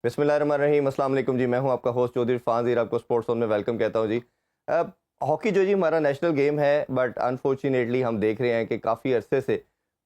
بسم اللہ الرحمن الرحیم. السلام علیکم جی. میں ہوں آپ کا ہوسٹ چودھری عرفان زیر. آپ کو اسپورٹس زون میں ویلکم کہتا ہوں جی. ہاکی جو جی ہمارا نیشنل گیم ہے، بٹ انفارچونیٹلی ہم دیکھ رہے ہیں کہ کافی عرصے سے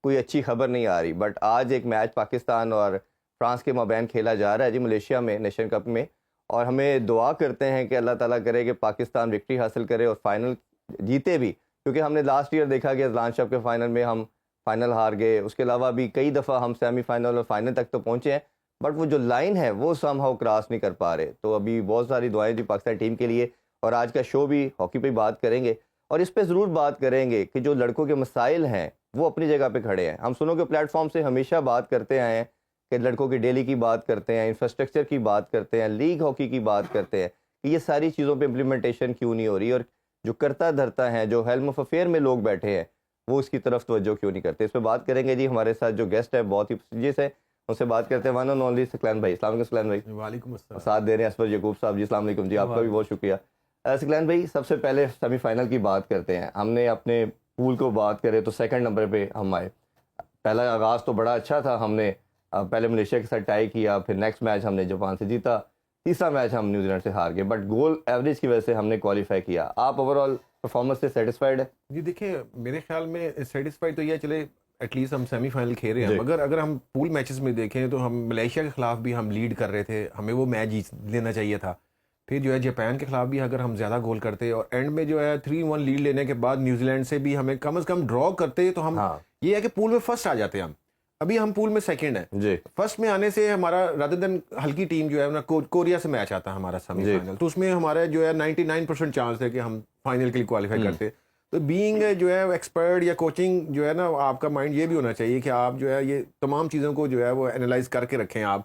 کوئی اچھی خبر نہیں آ رہی. بٹ آج ایک میچ پاکستان اور فرانس کے مابین کھیلا جا رہا ہے جی ملیشیا میں نیشن کپ میں، اور ہمیں دعا کرتے ہیں کہ اللہ تعالیٰ کرے کہ پاکستان وکٹری حاصل کرے اور فائنل جیتے بھی، کیونکہ ہم نے لاسٹ ایئر دیکھا کہ اذلان شپ کے فائنل میں ہم فائنل ہار گئے. اس کے علاوہ بھی کئی دفعہ ہم سیمی فائنل اور فائنل تک تو پہنچے ہیں، بٹ وہ جو لائن ہے وہ سم ہاؤ کراس نہیں کر پا رہے. تو ابھی بہت ساری دعائیں جی پاکستان ٹیم کے لیے، اور آج کا شو بھی ہاکی پہ بات کریں گے، اور اس پہ ضرور بات کریں گے کہ جو لڑکوں کے مسائل ہیں وہ اپنی جگہ پہ کھڑے ہیں. ہم سنو کے پلیٹ فارم سے ہمیشہ بات کرتے آئے ہیں کہ لڑکوں کی ڈیلی کی بات کرتے ہیں، انفراسٹرکچر کی بات کرتے ہیں، لیگ ہاکی کی بات کرتے ہیں کہ یہ ساری چیزوں پہ امپلیمنٹیشن کیوں نہیں ہو رہی، اور جو کرتا دھرتا ہیں، جو ہیلم آف افیئر میں لوگ بیٹھے ہیں، وہ اس کی طرف توجہ کیوں نہیں کرتے. اس پہ بات کریں گے جی. ہمارے ساتھ جو گیسٹ ہے بہت ہی پرسٹیجیس ہے، ان سے بات کرتے ہیں. ون اینڈ اونلی سکلین بھائی. السلام علیکم سکلین بھائی. وعلیکم السلام. ساتھ دے رہے ہیں اسفر یعقوب صاحب جی. السلام علیکم جی. آپ کا بھی بہت شکریہ. سکلین بھائی، سب سے پہلے سیمی فائنل کی بات کرتے ہیں. ہم نے اپنے پول کو بات کرے تو سیکنڈ نمبر پہ ہم آئے. پہلا آغاز تو بڑا اچھا تھا. ہم نے پہلے ملیشیا کے ساتھ ٹائی کیا، پھر نیکسٹ میچ ہم نے جاپان سے جیتا، تیسرا میچ ہم نیوزی لینڈ سے ہار گئے، بٹ گول ایوریج کی وجہ سے ہم نے کوالیفائی کیا. آپ اوور آل پرفارمنس سے سیٹسفائڈ ہیں؟ جی دیکھیں، میرے خیال میں سیٹسفائی تو یہ چلے ایٹ لیسٹ ہم سیمی فائنل کھیل رہے ہیں. مگر اگر ہم پول میچز میں دیکھیں تو ہم ملیشیا کے خلاف بھی ہم لیڈ کر رہے تھے، ہمیں وہ میچ جیت لینا چاہیے تھا. پھر جو ہے جاپان کے خلاف بھی اگر ہم زیادہ گول کرتے اور اینڈ میں جو ہے 3-1 لیڈ لینے کے بعد نیوزی لینڈ سے بھی ہمیں کم از کم ڈرا کرتے تو ہم یہ ہے کہ پول میں فرسٹ آ جاتے. ہم ابھی ہم پول میں سیکنڈ ہیں جی. فرسٹ میں آنے سے ہمارا رادر دین ہلکی ٹیم جو ہے کوریا سے میچ آتا ہے ہمارا سیمی فائنل، تو اس میں ہمارا جو ہے 99% چانس ہے کہ ہم فائنل کے لیے کوالیفائی کرتے. تو بینگ جو ہے ایکسپرٹ یا کوچنگ جو ہے نا، آپ کا مائنڈ یہ بھی ہونا چاہیے کہ آپ جو ہے یہ تمام چیزوں کو جو ہے وہ انالائز کر کے رکھیں آپ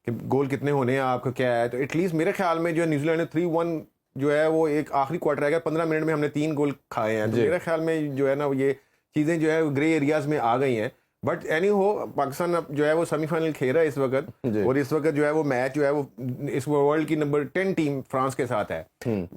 کہ گول کتنے ہونے ہیں، آپ کا کیا ہے. تو ایٹ لیسٹ میرے خیال میں جو ہے نیوزی لینڈ نے 3-1 جو ہے وہ ایک آخری کوارٹر رہ گیا، 15 منٹ میں ہم نے 3 گول کھائے ہیں. تو میرے خیال میں جو ہے نا یہ چیزیں جو ہے گرے ایریاز میں آ گئی ہیں. بٹ اینی ہو، پاکستان اب جو ہے وہ سیمی فائنل کھیل رہا ہے اس وقت، اور اس وقت جو ہے وہ میچ جو ہے وہ اس ورلڈ کی نمبر 10 ٹیم فرانس کے ساتھ ہے.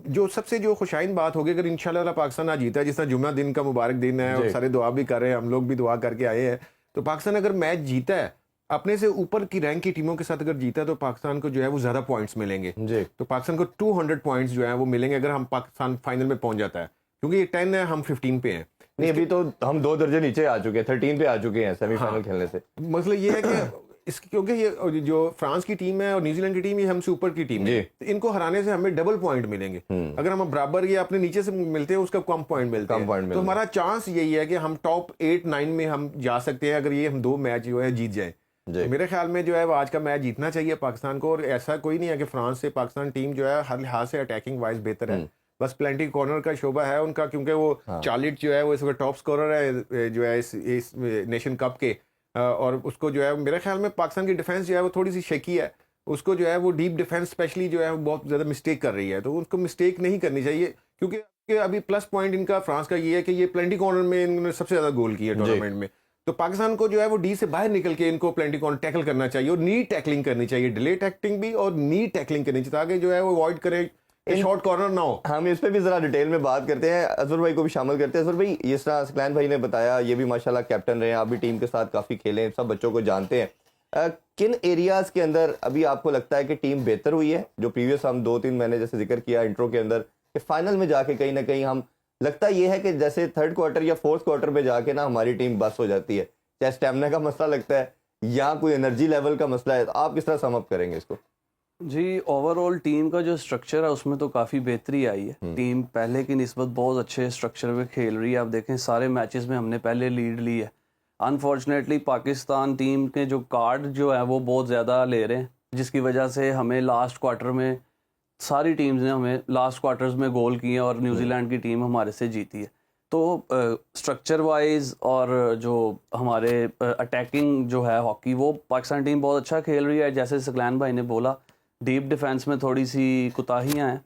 جو سب سے جو خوشائن بات ہوگی اگر انشاءاللہ پاکستان آج جیتا ہے، جس طرح جمعہ دن کا مبارک دن ہے اور سارے دعا بھی کر رہے ہیں، ہم لوگ بھی دعا کر کے آئے ہیں. تو پاکستان اگر میچ جیتا ہے اپنے سے اوپر کی رینک کی ٹیموں کے ساتھ اگر جیتا ہے تو پاکستان کو جو ہے وہ زیادہ پوائنٹس ملیں گے. تو پاکستان کو 200 پوائنٹس جو ہے وہ ملیں گے اگر ہم پاکستان فائنل میں پہنچ جاتا ہے، کیونکہ یہ 10 ہے، ہم 15 پہ ہیں. نہیں، ابھی تو ہم 2 درجے نیچے آ چکے ہیں، 13 پہ آ چکے ہیں سیمی فائنل کھیلنے سے. مسئلہ یہ ہے کہ کیونکہ یہ جو فرانس کی ٹیم ہے اور نیوزی لینڈ کی ٹیم، یہ ہم سے اوپر کی ٹیم ہے، ان کو ہرانے سے ہمیں ڈبل پوائنٹ ملیں گے. اگر ہم برابر یا اپنے نیچے سے ملتے ہیں اس کا کم پوائنٹ ملتے ہیں. تو ہمارا چانس یہی ہے کہ ہم ٹاپ 8-9 میں ہم جا سکتے ہیں اگر یہ ہم 2 میچ جو ہے جیت جائیں. میرے خیال میں جو ہے وہ آج کا میچ جیتنا چاہیے پاکستان کو. اور ایسا کوئی نہیں ہے کہ فرانس سے پاکستان ٹیم جو ہے ہر لحاظ سے اٹیکنگ وائز بہتر ہے، بس پلینٹی کارنر کا شعبہ ہے ان کا، کیونکہ وہ چارلٹ جو ہے وہ اس وقت ٹاپ سکورر ہے جو ہے اس نیشن کپ کے. اور اس کو جو ہے میرے خیال میں پاکستان کی ڈیفینس جو ہے وہ تھوڑی سی شیکی ہے. اس کو جو ہے وہ ڈیپ ڈیفینس اسپیشلی جو ہے وہ بہت زیادہ مسٹیک کر رہی ہے. تو اس کو مسٹیک نہیں کرنی چاہیے، کیونکہ ابھی پلس پوائنٹ ان کا فرانس کا یہ ہے کہ یہ پلینٹی کارنر میں انہوں نے سب سے زیادہ گول کیے ٹورنامنٹ میں. تو پاکستان کو جو ہے وہ ڈی سے باہر نکل کے ان کو پلینٹی کارنر ٹیکل کرنا چاہیے، اور نیٹ ٹیکلنگ کرنی چاہیے، ڈیلے ٹیکلنگ بھی اور نیٹ ٹیکلنگ کرنی چاہیے، تاکہ جو ہے وہ اوائڈ کرے شارٹ کارنر نہ ہو. ہم اس پہ بھی ذرا ڈیٹیل میں بات کرتے ہیں. اظہر بھائی کو بھی شامل کرتے ہیں. اظہر بھائی، جس طرح سکلین بھائی نے بتایا، یہ بھی ماشاءاللہ کیپٹن رہے ہیں، آپ بھی ٹیم کے ساتھ کافی کھیلے ہیں، سب بچوں کو جانتے ہیں. کن ایریاز کے اندر ابھی آپ کو لگتا ہے کہ ٹیم بہتر ہوئی ہے؟ جو پریویس ہم 2-3 مہینے جیسے ذکر کیا انٹرو کے اندر کہ فائنل میں جا کے کہیں نہ کہیں ہم لگتا یہ ہے کہ جیسے 3rd کوارٹر یا 4th کوارٹر میں جا کے نا ہماری ٹیم بس ہو جاتی ہے، چاہے اسٹیمنا کا مسئلہ لگتا ہے یا کوئی انرجی لیول کا مسئلہ ہے. آپ کس طرح سم اپ کریں گے اس کو؟ جی، اوور آل ٹیم کا جو اسٹرکچر ہے اس میں تو کافی بہتری آئی ہے. ٹیم پہلے کی نسبت بہت اچھے اسٹرکچر میں کھیل رہی ہے. آپ دیکھیں سارے میچز میں ہم نے پہلے لیڈ لی ہے. انفارچونیٹلی پاکستان ٹیم کے جو کارڈ جو ہے وہ بہت زیادہ لے رہے ہیں، جس کی وجہ سے ہمیں لاسٹ کوارٹر میں ساری ٹیمز نے ہمیں لاسٹ کوارٹرز میں گول کیے ہیں اور نیوزی لینڈ کی ٹیم ہمارے سے جیتی ہے. تو اسٹرکچر وائز اور جو ہمارے اٹیکنگ جو ہے ہاکی، وہ پاکستان ٹیم بہت اچھا کھیل رہی ہے. جیسے سکلین بھائی نے بولا، ڈیپ ڈیفینس میں تھوڑی سی کوتاہیاں ہیں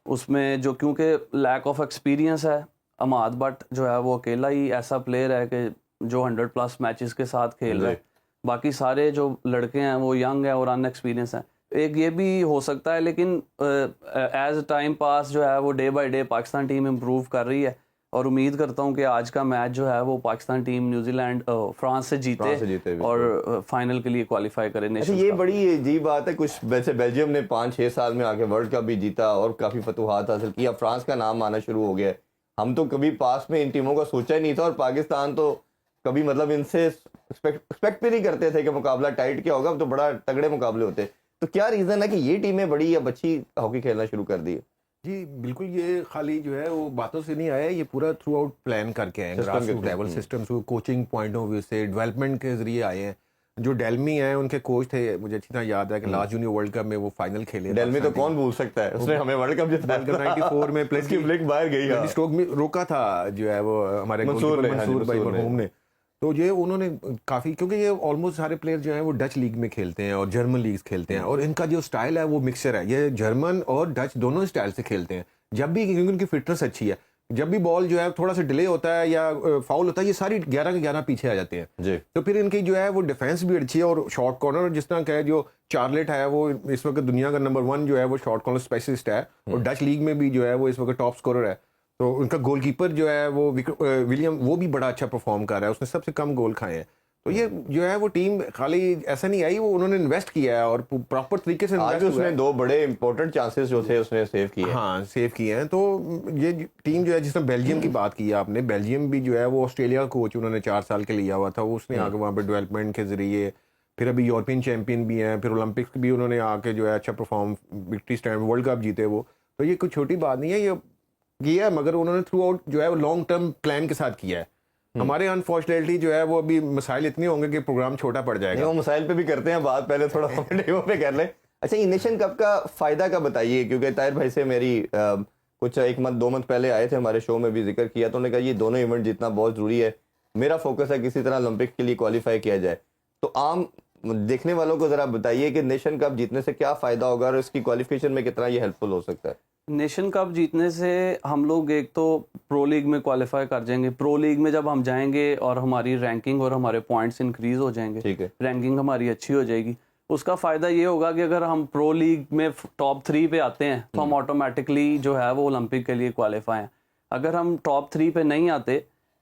اس میں، جو کیونکہ لیک آف ایکسپیرینس ہے. اماد بٹ جو ہے وہ اکیلا ہی ایسا پلیئر ہے کہ جو 100+ میچز کے ساتھ کھیل رہا ہے. باقی سارے جو لڑکے ہیں وہ ینگ ہیں اور ان ایکسپیرینس ہیں. ایک یہ بھی ہو سکتا ہے، لیکن ایز ٹائم پاس جو ہے وہ day by day Pakistan team improve کر رہی ہے. اور امید کرتا ہوں کہ آج کا میچ جو ہے وہ Pakistan team New Zealand France سے جیتے اور فائنل کے لیے کوالیفائی کرے. یہ بڑی عجیب بات ہے. کچھ ویسے بیلجیم نے 5-6 سال میں آگے ورلڈ کپ بھی جیتا اور کافی فتوحات حاصل کی. اب فرانس کا نام آنا شروع ہو گیا ہے. ہم تو کبھی پاس میں ان ٹیموں کا سوچا ہی نہیں تھا, اور پاکستان تو کبھی مطلب ان سے ایکسپیکٹ بھی نہیں کرتے تھے کہ مقابلہ ٹائٹ کیا ہوگا, تو بڑا تگڑے مقابلے ہوتے. تو کیا ریزن ہے کہ یہ ٹیمیں بڑی اب اچھی ہاکی کھیلنا شروع کر دی ہے؟ جی بالکل, یہ خالی جو ہے وہ باتوں سے نہیں آیا, یہ پورا تھرو آؤٹ پلان کر کے آئے ہیں, گراس روٹ لیول سسٹمز کو کوچنگ پوائنٹ آف ویو سے ڈیولپمنٹ کے ذریعے آئے ہیں. جو ڈیلمی ہیں ان کے کوچ تھے, مجھے اچھی طرح یاد ہے کہ لاسٹ جونیئر ورلڈ کپ میں وہ فائنل کھیلے. ڈیلمی تو کون بھول سکتا ہے, اس نے ہمیں ورلڈ کپ جتایا 94 میں, پلس کی فلک باہر گئی, اسٹروک میں روکا تھا جو ہے وہ ہمارے منصور بھائی مرحوم نے. تو یہ انہوں نے کافی, کیونکہ یہ آلموسٹ سارے پلیئر جو ہیں وہ ڈچ لیگ میں کھیلتے ہیں اور جرمن لیگز کھیلتے ہیں, اور ان کا جو اسٹائل ہے وہ مکسچر ہے, یہ جرمن اور ڈچ دونوں اسٹائل سے کھیلتے ہیں. جب بھی, کیونکہ ان کی فٹنس اچھی ہے, جب بھی بال جو ہے تھوڑا سا ڈیلے ہوتا ہے یا فاؤل ہوتا ہے, یہ ساری 11 کے 11 پیچھے آ جاتے ہیں جی. تو پھر ان کی جو ہے وہ ڈیفینس بھی اچھی ہے, اور شارٹ کارنر جس طرح کا ہے, جو چارلٹ ہے وہ اس وقت دنیا کا نمبر 1 جو ہے وہ شارٹ کارنر اسپیشلسٹ ہے, اور ڈچ لیگ میں بھی جو ہے وہ اس وقت ٹاپ اسکورر ہے. تو ان کا گول کیپر جو ہے وہ ولیم, وہ بھی بڑا اچھا پرفارم کر رہا ہے, اس نے سب سے کم گول کھائے ہیں. تو یہ جو ہے وہ ٹیم خالی ایسا نہیں آئی, وہ انہوں نے انویسٹ کیا ہے اور پراپر طریقے سے. آج اس نے 2 بڑے امپورٹنٹ چانسز جو تھے اس نے سیو کیے. ہاں سیو کیے ہیں. تو یہ ٹیم جو ہے, جس نے بیلجیم کی بات کی آپ نے, بیلجیم بھی جو ہے وہ آسٹریلیا کا کوچ انہوں نے 4 سال کے لیا ہوا تھا, اس نے آگے وہاں پہ ڈیولپمنٹ کے ذریعے, پھر ابھی یورپین چیمپئن بھی ہیں, پھر اولمپکس بھی انہوں نے آ کے جو ہے اچھا perform, victory stand world cup جیتے وہ. تو یہ کوئی چھوٹی بات نہیں ہے, یہ کیا ہے, مگر انہوں نے تھرو آؤٹ جو ہے وہ لانگ ٹرم پلان کے ساتھ کیا ہے. ہمارے انفارچونیٹلی جو ہے وہ ابھی مسائل اتنے ہوں گے کہ پروگرام چھوٹا پڑ جائے گا. وہ مسائل پہ بھی کرتے ہیں بات, پہلے تھوڑا ٹیموں پہ کر لیں. اچھا, یہ نیشن کپ کا فائدہ کا بتائیے, کیونکہ طاہر بھائی سے میری کچھ 1 منتھ 2 منتھ پہلے آئے تھے, ہمارے شو میں بھی ذکر کیا, تو انہوں نے کہا یہ دونوں ایونٹ جتنا بہت ضروری ہے, میرا فوکس ہے کسی طرح اولمپکس کے لیے کوالیفائی کیا جائے. تو عام دیکھنے والوں کو ذرا بتائیے کہ نیشن کپ جیتنے سے کیا فائدہ ہوگا, اور اس کی کوالیفیکیشن میں کتنا یہ ہیلپ فل ہو سکتا ہے. نیشن کپ جیتنے سے ہم لوگ ایک تو پرو لیگ میں کوالیفائی کر جائیں گے. پرو لیگ میں جب ہم جائیں گے اور ہماری رینکنگ اور ہمارے پوائنٹس انکریز ہو جائیں گے, ٹھیک ہے, رینکنگ ہماری اچھی ہو جائے گی. اس کا فائدہ یہ ہوگا کہ اگر ہم پرو لیگ میں ٹاپ 3 پہ آتے ہیں تو ہم آٹومیٹکلی جو ہے وہ اولمپک کے لیے کوالیفائی ہیں. اگر ہم ٹاپ 3 پہ نہیں آتے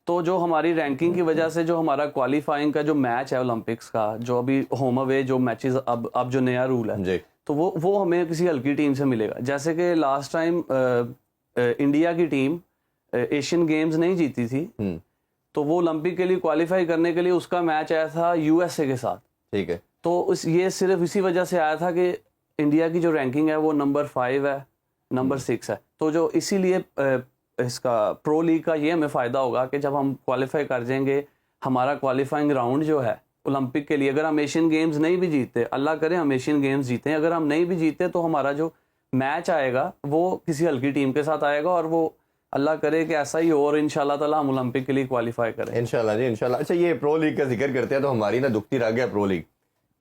تو جو ہماری رینکنگ کی وجہ سے جو ہمارا کوالیفائنگ کا جو میچ ہے اولمپکس کا, جو ابھی ہوم اوے جو میچز اب جو نیا رول ہے, تو وہ ہمیں کسی ہلکی ٹیم سے ملے گا. جیسے کہ لاسٹ ٹائم انڈیا کی ٹیم ایشین گیمز نہیں جیتی تھی, تو وہ اولمپک کے لیے کوالیفائی کرنے کے لیے اس کا میچ آیا تھا یو ایس اے کے ساتھ. ٹھیک ہے, تو یہ صرف اسی وجہ سے آیا تھا کہ انڈیا کی جو رینکنگ ہے وہ نمبر 5 ہے, نمبر 6 ہے. تو جو اسی لیے اس کا پرو لیگ کا یہ ہمیں فائدہ ہوگا کہ جب ہم کوالیفائی کر جائیں گے, ہمارا کوالیفائنگ راؤنڈ جو ہے اولمپک کے لیے, اگر ہم ایشین گیمز نہیں بھی جیتے, اللہ کرے ہم ایشین گیمز جیتے ہیں, اگر ہم نہیں بھی جیتے تو ہمارا جو میچ آئے گا وہ کسی ہلکی ٹیم کے ساتھ آئے گا, اور وہ اللہ کرے کہ ایسا ہی ہو, اور انشاءاللہ تعالی ہم اولمپک کے لیے کوالیفائی کریں انشاءاللہ جی انشاءاللہ. اچھا, یہ پرو لیگ کا ذکر کرتے ہیں تو ہماری نا دکھتی رہ گیا پرو لیگ,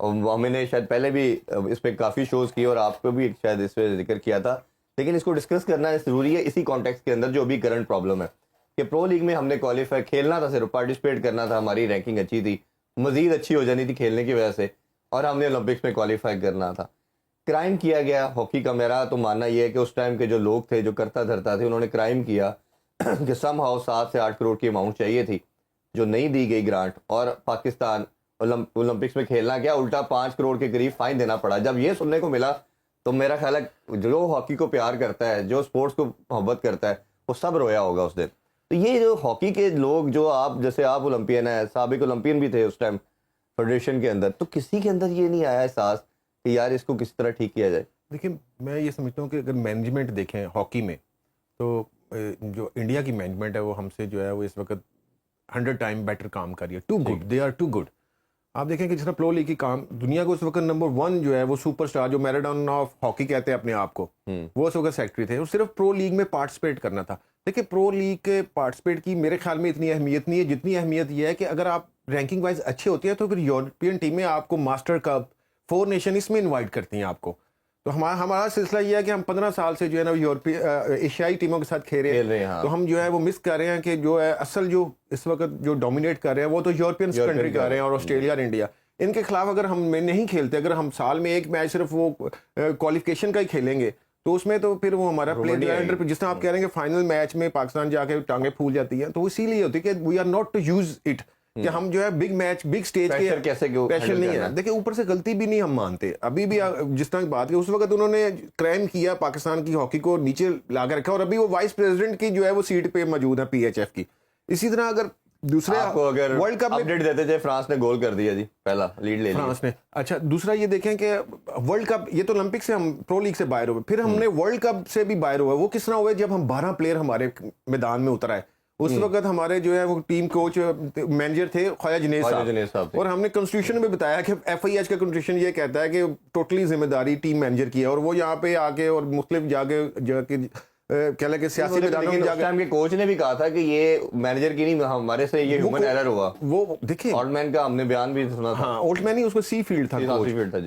اور ہم نے شاید پہلے بھی اس پہ کافی شوز کیے اور آپ کو بھی شاید اس پہ ذکر کیا تھا, لیکن اس کو ڈسکس کرنا ضروری ہے اسی کانٹیکسٹ کے اندر جو ابھی کرنٹ پرابلم ہے کہ پرو لیگ میں ہم نے کوالیفائی کھیلنا تھا, صرف پارٹیسپیٹ کرنا تھا, ہماری رینکنگ اچھی تھی, مزید اچھی ہو جانی تھی کھیلنے کی وجہ سے, اور ہم نے اولمپکس میں کوالیفائی کرنا تھا. کرائم کیا گیا ہاکی کا. میرا تو ماننا یہ ہے کہ اس ٹائم کے جو لوگ تھے جو کرتا دھرتا تھے, انہوں نے کرائم کیا کہ سم ہاؤ 7 سے 8 کروڑ کی اماؤنٹ چاہیے تھی جو نہیں دی گئی گرانٹ, اور پاکستان اولمپکس میں کھیلنا گیا, الٹا 5 کروڑ کے قریب فائن دینا پڑا. جب یہ سننے کو ملا تو میرا خیال ہے جو ہاکی کو پیار کرتا ہے, جو اسپورٹس کو محبت کرتا ہے, وہ سب رویا ہوگا اس دن. تو یہ جو ہاکی کے لوگ, جو آپ جیسے آپ اولمپئن ہیں, سابق اولمپئن بھی تھے اس ٹائم فیڈریشن کے اندر, تو کسی کے اندر یہ نہیں آیا احساس کہ یار اس کو کس طرح ٹھیک کیا جائے؟ دیکھیں, میں یہ سمجھتا ہوں کہ اگر مینجمنٹ دیکھیں ہاکی میں, تو جو انڈیا کی مینجمنٹ ہے وہ ہم سے جو ہے وہ اس وقت 100 ٹائم بیٹر کام کر رہی ہے. Too good, they are too good. آپ دیکھیں کہ جس طرح پرو لیگ کی کام, دنیا کو اس وقت نمبر 1 جو ہے وہ سپر اسٹار, جو میراڈونا آف ہاکی کہتے ہیں اپنے آپ کو, وہ اس وقت سیکٹری تھے, وہ صرف پرو لیگ میں پارٹیسپیٹ کرنا تھا. دیکھیں, پرو لیگ کے پارٹیسپیٹ کی میرے خیال میں اتنی اہمیت نہیں ہے جتنی اہمیت یہ ہے کہ اگر آپ رینکنگ وائز اچھے ہوتے ہیں تو پھر یورپین ٹیمیں آپ کو ماسٹر کپ, 4 نیشن اس میں انوائٹ کرتی ہیں آپ کو. تو ہمارا سلسلہ یہ ہے کہ ہم 15 سال سے جو ہے نا ایشیائی ٹیموں کے ساتھ کھیل رہے ہیں, تو ہم جو ہے وہ مس کر رہے ہیں کہ جو ہے اصل جو اس وقت جو ڈومینیٹ کر رہے ہیں وہ تو یورپین کنٹری کر رہے ہیں, اور آسٹریلیا اور انڈیا. ان کے خلاف اگر ہم نہیں کھیلتے, اگر ہم سال میں ایک میچ صرف وہ کوالیفیکیشن کا ہی کھیلیں گے, تو اس میں تو پھر وہ ہمارا پلے نہیں کیلنڈر پہ جس طرح آپ کہہ رہے ہیں کہ فائنل میچ میں پاکستان جا کے ٹانگیں پھول جاتی ہیں، تو اسی لیے ہوتی ہے کہ we are not to use it, کہ ہم جو ہے بگ میچ بگ اسٹیج کے اسپیشل نہیں ہے. دیکھیں اوپر سے غلطی بھی نہیں ہم مانتے، ابھی بھی جس طرح بات کی اس وقت انہوں نے کرائم کیا پاکستان کی ہاکی کو نیچے لا کے رکھا، اور ابھی وہ وائس پریزیڈنٹ کی جو ہے وہ سیٹ پہ موجود ہے پی ایچ ایف کی. اسی طرح اگر دوسرے ورلڈ کپ اپڈیٹ دیتے تھے، فرانس نے گول کر دیا جی، پہلا لیڈ لے لیا فرانس نے. اچھا دوسرا یہ دیکھیں کہ ورلڈ کپ، یہ تو اولمپک سے ہم پرو لیگ سے باہر ہوئے، پھر ہم نے ورلڈ کپ سے بھی باہر ہوئے. وہ کس طرح ہوئے؟ جب ہم 12 پلیئر ہمارے میدان میں اتر آئے. اس وقت ہمارے جو ہے وہ ٹیم کوچ مینیجر تھے خواجہ جنید صاحب، اور ہم نے کانسٹیٹیوشن میں بتایا کہ ایف آئی ایچ کا کانسٹیٹیوشن یہ کہتا ہے کہ ٹوٹلی ذمہ داری ٹیم مینیجر کی ہے، اور وہ یہاں پہ آ کے اور مختلف جا کے کہہ لیں کہ سیاسی میدانوں میں جا کے کوچ نے بھی کہا تھا کہ یہ مینیجر کی نہیں، ہمارے سے یہ ہیومن ایرر ہوا. وہ دیکھیں آلٹمین کا ہم نے بیان بھی سنا تھا. ہاں آلٹمین ہی اس کو سی فیلڈ تھا.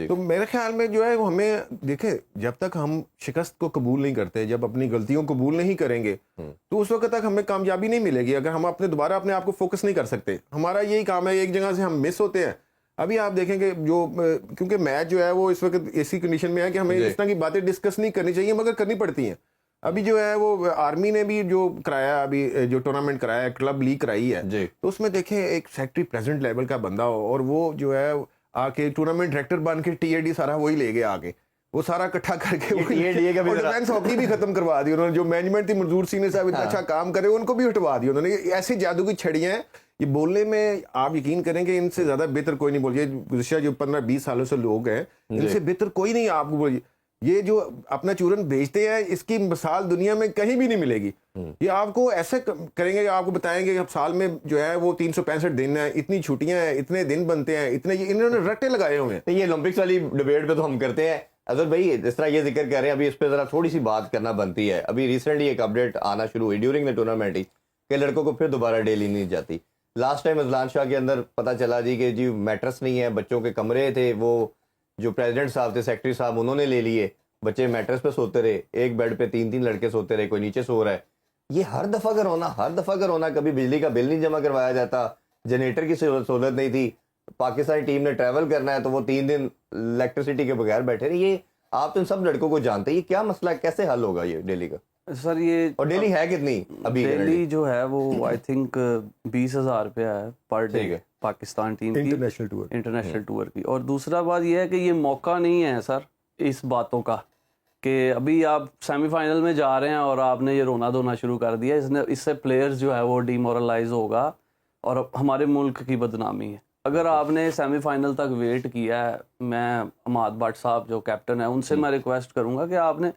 تو میرے خیال میں جو ہے وہ ہمیں دیکھیں جب تک ہم شکست کو قبول نہیں کرتے، جب اپنی غلطیوں کو قبول نہیں کریں گے تو اس وقت تک ہمیں کامیابی نہیں ملے گی. اگر ہم دوبارہ اپنے آپ کو فوکس نہیں کر سکتے، ہمارا یہی کام ہے، ایک جگہ سے ہم مس ہوتے ہیں. ابھی آپ دیکھیں کہ جو کیونکہ میچ جو ہے وہ اس وقت ایسی کنڈیشن میں ہے کہ ہمیں اس طرح کی باتیں ڈسکس نہیں کرنی چاہیے مگر کرنی پڑتی ہیں. ابھی جو ہے وہ آرمی نے بھی جو کرایا، ابھی جو ٹورنامنٹ کرایا ہے، کلب لیگ کرائی ہے، تو اس میں دیکھیں ایک سیکٹری پریزیڈنٹ لیول کا بندہ ہو اور وہ جو ہے آ کے ٹورنامنٹ ڈائریکٹر بن کے ٹی اے ڈی سارا وہی لے گیا آگے، وہ سارا اکٹھا کر کے ڈیفینس ہاکی بھی ختم کروا دی انہوں نے. جو مینجمنٹ تھی منظور سینئر صاحب اتنا اچھا کام کرے ان کو بھی ہٹوا دیا انہوں نے. ایسی جادو کی چھڑیاں ہیں یہ بولنے میں، آپ یقین کریں کہ ان سے زیادہ بہتر کوئی نہیں بول. یہ گزشتہ جو 15-20 سالوں سے لوگ ہیں ان سے بہتر کوئی نہیں آپ کو بولیے. یہ جو اپنا چورن بیچتے ہیں اس کی مثال دنیا میں کہیں بھی نہیں ملے گی. یہ آپ کو ایسے کریں گے، آپ کو بتائیں گے کہ سال میں جو ہے وہ 365 دن ہیں، اتنی چھٹیاں ہیں، اتنے دن بنتے ہیں، اتنے انہوں نے رٹے لگائے ہوئے ہیں. یہ اولمپکس والی ڈیبیٹ پہ تو ہم کرتے ہیں اظہر بھائی، جس طرح یہ ذکر کر رہے ہیں ابھی اس پہ ذرا تھوڑی سی بات کرنا بنتی ہے. ابھی ریسنٹلی ایک اپڈیٹ آنا شروع ہوئی ڈیورنگ دا ٹورنامنٹ ہی کہ لڑکوں کو پھر دوبارہ ڈیلی نہیں جاتی. لاسٹ ٹائم اذلان شاہ کے اندر پتہ چلا جی کہ جی میٹرس نہیں ہے، بچوں کے کمرے تھے، وہ جو پریزیڈنٹ صاحب تھے، سیکرٹری صاحب، انہوں نے لے لیے. بچے میٹرس پہ سوتے رہے، ایک بیڈ پہ 3 لڑکے سوتے رہے، کوئی نیچے سو رہا ہے. یہ ہر دفعہ کا رونا. کبھی بجلی کا بل نہیں جمع کروایا جاتا، جنریٹر کی سہولت نہیں تھی. پاکستانی ٹیم نے ٹریول کرنا ہے تو وہ 3 دن الیکٹریسٹی کے بغیر بیٹھے رہے. یہ آپ ان سب لڑکوں کو جانتے ہیں، یہ کیا مسئلہ ہے، کیسے حل ہوگا یہ ڈیلی کا سر؟ یہ اور ڈیلی ہے کتنی ابھی؟ ڈیلی جو ہے وہ آئی تھنک 20,000 روپیہ ہے پر ڈے پاکستان ٹیم کی انٹرنیشنل ٹور کی. اور دوسرا بات یہ ہے کہ یہ موقع نہیں ہے سر اس باتوں کا کہ ابھی آپ سیمی فائنل میں جا رہے ہیں اور آپ نے یہ رونا دھونا شروع کر دیا. اس سے پلیئرز جو ہے وہ ڈی مورلائز ہوگا اور ہمارے ملک کی بدنامی ہے. اگر آپ نے سیمی فائنل تک ویٹ کیا ہے، میں اماد بٹ صاحب جو کیپٹن ہیں ان سے میں ریکویسٹ کروں گا کہ آپ نے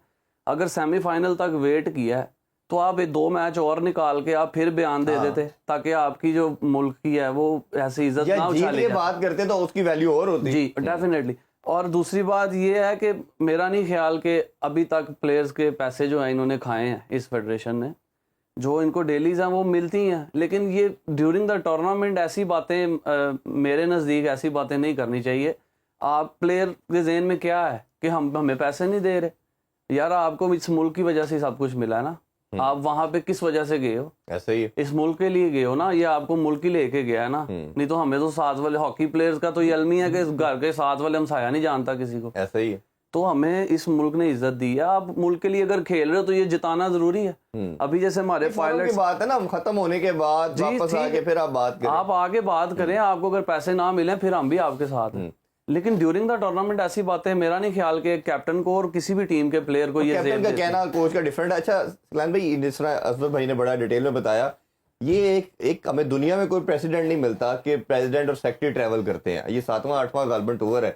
اگر سیمی فائنل تک ویٹ کیا ہے تو آپ 2 میچ اور نکال کے آپ پھر بیان دے دیتے تاکہ آپ کی جو ملک کی ہے وہ ایسی عزت نہ اچھالی جائے. بات کرتے تو اس کی ویلیو اور ہوتی. جی ڈیفینیٹلی. اور دوسری بات یہ ہے کہ میرا نہیں خیال کہ ابھی تک پلیئرز کے پیسے جو ہیں انہوں نے کھائے ہیں اس فیڈریشن نے، جو ان کو ڈیلیز ہیں وہ ملتی ہیں. لیکن یہ ڈیورنگ دا ٹورنامنٹ ایسی باتیں میرے نزدیک ایسی باتیں نہیں کرنی چاہیے. آپ پلیئر کے ذہن میں کیا ہے کہ ہمیں پیسے نہیں دے رہے. یار آپ کو اس ملک کی وجہ سے سب کچھ ملا ہے نا، آپ وہاں پہ کس وجہ سے گئے ہو؟ ایسے ہی اس ملک کے لیے گئے ہو نا، یہ آپ کو ملک ہی لے کے گیا ہے نا. نہیں تو ہمیں تو ساتھ والے ہاکی پلیئرز کا تو یہ المی ہے کہ گھر کے ساتھ والے ہم سایہ نہیں جانتا کسی کو. ایسے ہی تو ہمیں اس ملک نے عزت دی ہے. آپ ملک کے لیے اگر کھیل رہے ہو تو یہ جتانا ضروری ہے. ابھی جیسے ہمارے پائلٹس کی بات ہے نا، ختم ہونے کے بعد واپس آ کے پھر آپ بات کریں، آپ آگے بات کریں. آپ کو اگر پیسے نہ ملیں پھر ہم بھی آپ کے ساتھ ہیں. لیکن ڈیورنگ دا ٹورنامنٹ ایسی باتیں میرا نہیں خیال کہ کیپٹن کو اور کسی بھی ٹیم کے پلیئر کو یہ کیپٹن کا کہنا کوچ کا ڈیفرنٹ. اچھا سلان بھائی، جس طرح اسد بھائی نے بڑا ڈیٹیل میں بتایا، یہ ایک ہمیں دنیا میں کوئی پریسیڈنٹ نہیں ملتا کہ پریزیڈنٹ اور سیکرٹری ٹریول کرتے ہیں. یہ 7واں-8واں غالباً ٹور ہے،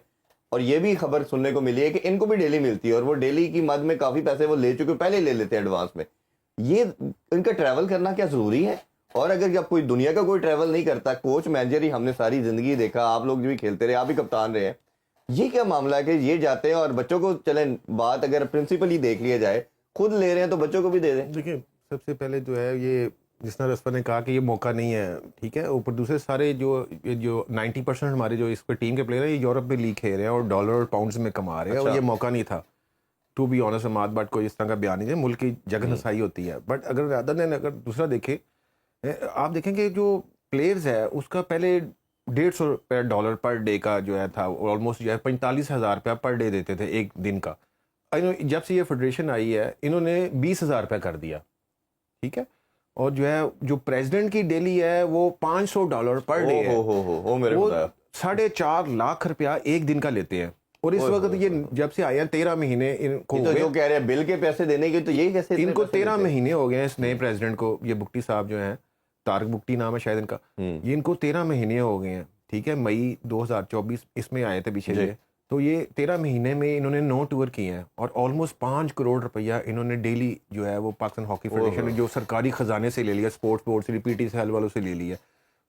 اور یہ بھی خبر سننے کو ملی ہے کہ ان کو بھی ڈیلی ملتی ہے، اور وہ ڈیلی کی مد میں کافی پیسے وہ لے چکے، پہلے لے لیتے ہیں ایڈوانس میں. یہ ان کا ٹریول کرنا کیا ضروری ہے؟ اور اگر جب کوئی دنیا کا کوئی ٹریول نہیں کرتا، کوچ مینیجر ہی ہم نے ساری زندگی دیکھا، آپ لوگ جو بھی کھیلتے رہے، آپ بھی کپتان رہے ہیں، یہ کیا معاملہ ہے کہ یہ جاتے ہیں اور بچوں کو چلیں بات اگر پرنسپل ہی دیکھ لیا جائے، خود لے رہے ہیں تو بچوں کو بھی دے دیں. دیکھیں سب سے پہلے جو ہے یہ جس طرح رسفر نے کہا کہ یہ موقع نہیں ہے، ٹھیک ہے. اوپر دوسرے سارے جو 90% ہمارے جو اس پہ ٹیم کے پلیئر ہیں یہ یورپ میں لیگ کھیل رہے ہیں اور ڈالر اور پاؤنڈز میں کما رہے ہیں، اور یہ موقع نہیں تھا. To be honest Imad Butt کو اس طرح کا بیان نہیں ہے، ملک کی جگہ نسائی ہوتی ہے. بٹ اگر رادر دین اگر دوسرا دیکھیں، آپ دیکھیں کہ جو پلیئرز ہے اس کا پہلے $150 پر ڈے کا جو ہے تھا، آلموسٹ جو ہے 45,000 روپیہ پر ڈے دیتے تھے ایک دن کا. جب سے یہ فیڈریشن آئی ہے انہوں نے 20,000 روپے کر دیا, ٹھیک ہے, اور جو ہے جو پریزیڈنٹ کی ڈیلی ہے وہ $500 پر ڈے ہے, وہ 4.5 لاکھ روپیہ ایک دن کا لیتے ہیں. اور اس وقت یہ جب سے آیا 13 مہینے ان کو جو کہہ رہے ہیں بل کے پیسے دینے کے, تو یہی کیسے ان کو 13 مہینے ہو گئے ہیں اس نئے پریزیڈنٹ کو, یہ بگٹی صاحب جو ہیں, طارق بگٹی نام ہے شاید ان کا, یہ ان کو 13 مہینے ہو گئے ہیں, ٹھیک ہے, مئی 2024 اس میں آئے تھے پیچھے سے, تو یہ 13 مہینے میں انہوں نے 9 ٹور کیے ہیں اور آلموسٹ 5 کروڑ روپیہ انہوں نے ڈیلی جو ہے وہ پاکستان ہاکی فیڈریشن نے جو سرکاری خزانے سے لے لیا, اسپورٹس بورڈ سے, پی ٹی سی ایل والوں سے لے لیا.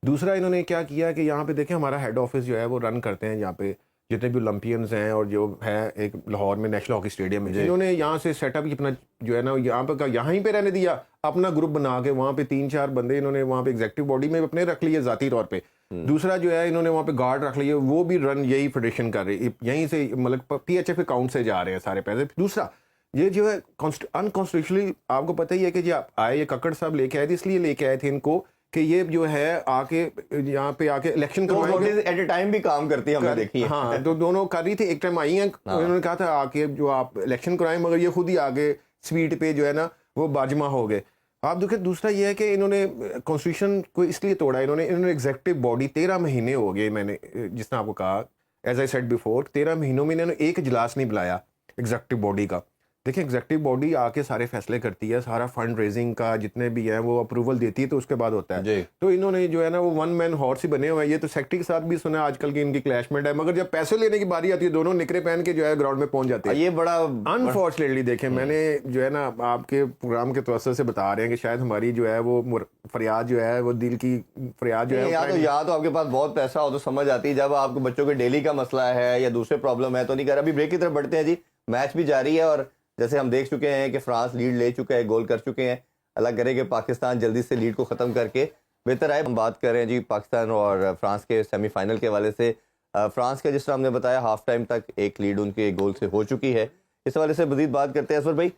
دوسرا انہوں نے کیا کیا کہ یہاں پہ دیکھیں ہمارا ہیڈ آفس جو ہے وہ رن کرتے ہیں یہاں پہ جتنے بھی اولمپئنز ہیں, اور جو ہے ایک لاہور میں نیشنل ہاکی اسٹیڈیم ہے, انہوں نے یہاں سے سیٹ اپ اپنا جو ہے نا یہاں پہ یہاں ہی پہ رہنے دیا, اپنا گروپ بنا کے وہاں پہ 3-4 بندے انہوں نے وہاں پہ ایگزیکٹو باڈی میں اپنے رکھ لیے ذاتی طور پہ. دوسرا جو ہے انہوں نے وہاں پہ گارڈ رکھ لیے, وہ بھی رن یہی فیڈریشن کر رہی, یہیں سے مطلب پی ایچ ایف اکاؤنٹ سے جا رہے ہیں سارے پیسے. دوسرا یہ جو ہے انکانسٹیٹیوشنلی آپ کو پتہ ہی ہے کہ جو آئے یہ ککڑ صاحب لے کے آئے تھے, اس لیے لے کے آئے تھے ان کو کہ یہ جو ہے آ کے یہاں پہ آ کے الیکشن ایٹ اے ٹائم بھی کام کرتی ہے, ہم نے دیکھی ہے. ہاں, تو دونوں کر رہی تھی, ایک ٹائم آئی ہیں, انہوں نے کہا تھا آ کے جو آپ الیکشن کرائیں, مگر یہ خود ہی آگے سویٹ پہ جو ہے نا وہ باجمہ ہو گئے. آپ دیکھیں دوسرا یہ ہے کہ انہوں نے کانسٹیٹیوشن کو اس لیے توڑا, انہوں نے ایگزیکٹو باڈی 13 مہینے ہو گئے, میں نے جس نے آپ کو کہا ایز آئی سیڈ بیفور 13 مہینوں میں انہوں نے ایک اجلاس نہیں بلایا ایگزیکٹو باڈی کا. دیکھیں ایگزیکٹو باڈی آ کے سارے فیصلے کرتی ہے, سارا فنڈ ریزنگ کا جتنے بھی ہیں وہ اپروول دیتی ہے, تو اس کے بعد ہوتا ہے. تو انہوں نے جو ہے نا وہ 1 مین ہارس ہی بنے ہوئے ہیں. یہ تو سیکٹری کے ساتھ بھی سنا آج کل کی ان کی کلیشمنٹ ہے, مگر جب پیسے لینے کی باری آتی ہے دونوں نکرے پہن کے جو ہے گراؤنڈ میں پہنچ جاتے ہیں. یہ بڑا انفارچونیٹلی دیکھیں میں نے جو ہے نا آپ کے پروگرام کے توسط سے بتا رہے ہیں کہ شاید ہماری جو ہے وہ فریاد جو ہے وہ دل کی فریاد جو ہے, یا تو آپ کے پاس بہت پیسہ ہو تو سمجھ آتی ہے, جب آپ کو بچوں کے ڈیلی کا مسئلہ ہے یا دوسرے پرابلم ہے تو نہیں کر رہا. ابھی بریک کی طرف بڑھتے ہیں جی, میچ بھی جاری ہے اور جیسے ہم دیکھ چکے ہیں کہ فرانس لیڈ لے چکا ہے, گول کر چکے ہیں. اللہ کرے کہ پاکستان جلدی سے لیڈ کو ختم کر کے بہتر آئے. ہم بات کر رہے ہیں جی پاکستان اور فرانس کے سیمی فائنل کے حوالے سے. فرانس کا جس طرح ہم نے بتایا ہاف ٹائم تک ایک لیڈ ان کے گول سے ہو چکی ہے. اس حوالے سے مزید بات کرتے ہیں. اصفر بھائی,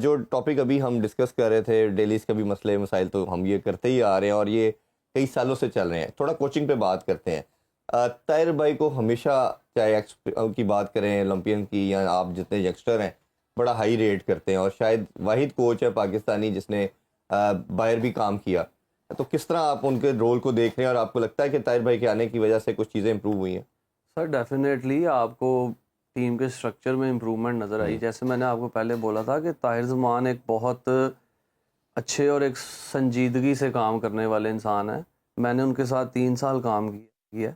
جو ٹاپک ابھی ہم ڈسکس کر رہے تھے ڈیلیز کے بھی مسئلے مسائل تو ہم یہ کرتے ہی آ رہے ہیں اور یہ کئی سالوں سے چل رہے ہیں. تھوڑا کوچنگ پہ بات کرتے ہیں. طاہر بھائی کو ہمیشہ چاہے کی بات کریں اولمپئن کی یا آپ جتنے ینگسٹر ہیں بڑا ہائی ریٹ کرتے ہیں, اور شاید واحد کوچ ہے پاکستانی جس نے باہر بھی کام کیا. تو کس طرح آپ ان کے رول کو دیکھ رہے ہیں, اور آپ کو لگتا ہے کہ طاہر بھائی کے آنے کی وجہ سے کچھ چیزیں امپروو ہوئی ہیں؟ سر ڈیفینیٹلی آپ کو ٹیم کے اسٹرکچر میں امپرومنٹ نظر آئی. جیسے میں نے آپ کو پہلے بولا تھا کہ طاہر زمان ایک بہت اچھے اور ایک سنجیدگی سے کام کرنے والے انسان ہیں. میں نے ان کے ساتھ 3 سال کام کیا,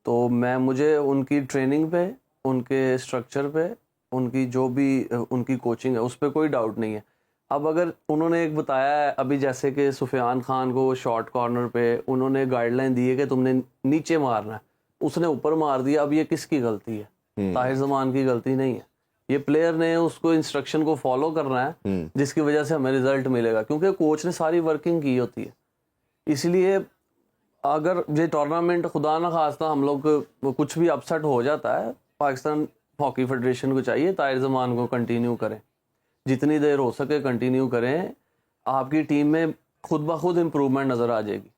تو مجھے ان کی ٹریننگ پہ, ان کے اسٹرکچر پہ, ان کی جو بھی ان کی کوچنگ ہے اس پہ کوئی ڈاؤٹ نہیں ہے. اب اگر انہوں نے ایک بتایا ہے ابھی جیسے کہ سفیان خان کو شارٹ کارنر پہ انہوں نے گائیڈ لائن دی ہے کہ تم نے نیچے مارنا ہے, اس نے اوپر مار دیا. اب یہ کس کی غلطی ہے؟ طاہر زمان کی غلطی نہیں ہے. یہ پلیئر نے اس کو انسٹرکشن کو فالو کرنا ہے جس کی وجہ سے ہمیں رزلٹ ملے گا, کیونکہ کوچ نے ساری ورکنگ کی ہوتی ہے. اس لیے اگر یہ ٹورنامنٹ خدا نہ خواستہ ہم لوگ کچھ بھی اپسٹ ہو جاتا ہے, پاکستان ہاکی فیڈریشن کو چاہیے طاہر زمان کو کنٹینیو کریں, جتنی دیر ہو سکے کنٹینیو کریں. آپ کی ٹیم میں خود بخود امپروومنٹ نظر آ جائے گی.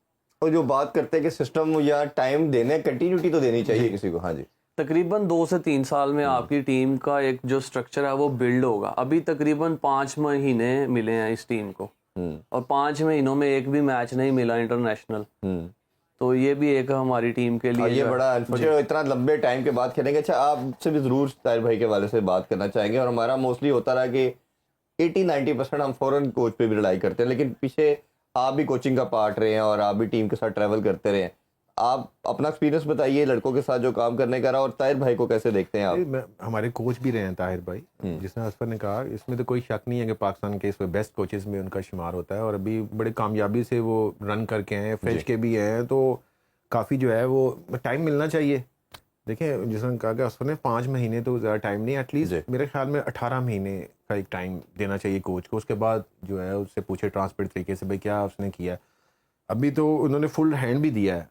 اور جو بات کرتے ہیں کہ سسٹم یا ٹائم دینے, کنٹینیوٹی تو دینی چاہیے کسی کو. ہاں جی, تقریباً 2 سے 3 سال میں آپ کی ٹیم کا ایک جو اسٹرکچر ہے وہ بلڈ ہوگا. ابھی تقریباً 5 مہینے ملے ہیں اس ٹیم کو, اور 5 مہینوں میں ایک بھی میچ نہیں ملا انٹرنیشنل. تو یہ بھی ایک ہماری ٹیم کے لیے یہ بڑا اتنا لمبے ٹائم کے بعد کھیلیں گے. اچھا, آپ سے بھی ضرور طاہر بھائی کے حوالے سے بات کرنا چاہیں گے, اور ہمارا موسٹلی ہوتا رہا کہ 80-90% ہم فوراً کوچ پہ بھی رلائی کرتے ہیں, لیکن پیچھے آپ بھی کوچنگ کا پارٹ رہے ہیں اور آپ بھی ٹیم کے ساتھ ٹریول کرتے رہے ہیں. آپ اپنا ایکسپیرینس بتائیے لڑکوں کے ساتھ جو کام کرنے کا رہا, اور طاہر بھائی کو کیسے دیکھتے ہیں آپ؟ ہمارے کوچ بھی رہے ہیں طاہر بھائی, جس نے اصفر نے کہا اس میں تو کوئی شک نہیں ہے کہ پاکستان کے اس بیسٹ کوچز میں ان کا شمار ہوتا ہے, اور ابھی بڑے کامیابی سے وہ رن کر کے ہیں, فریش کے بھی ہیں, تو کافی جو ہے وہ ٹائم ملنا چاہیے. دیکھیں جس نے کہا کہ اصفر نے 5 مہینے تو زیادہ ٹائم نہیں, ایٹ لیسٹ میرے خیال میں 18 مہینے کا ایک ٹائم دینا چاہیے کوچ کو. اس کے بعد جو ہے اس سے پوچھے ٹرانسپیرنٹ طریقے سے بھائی کیا اس نے کیا. ابھی تو انہوں نے فل ہینڈ بھی دیا ہے.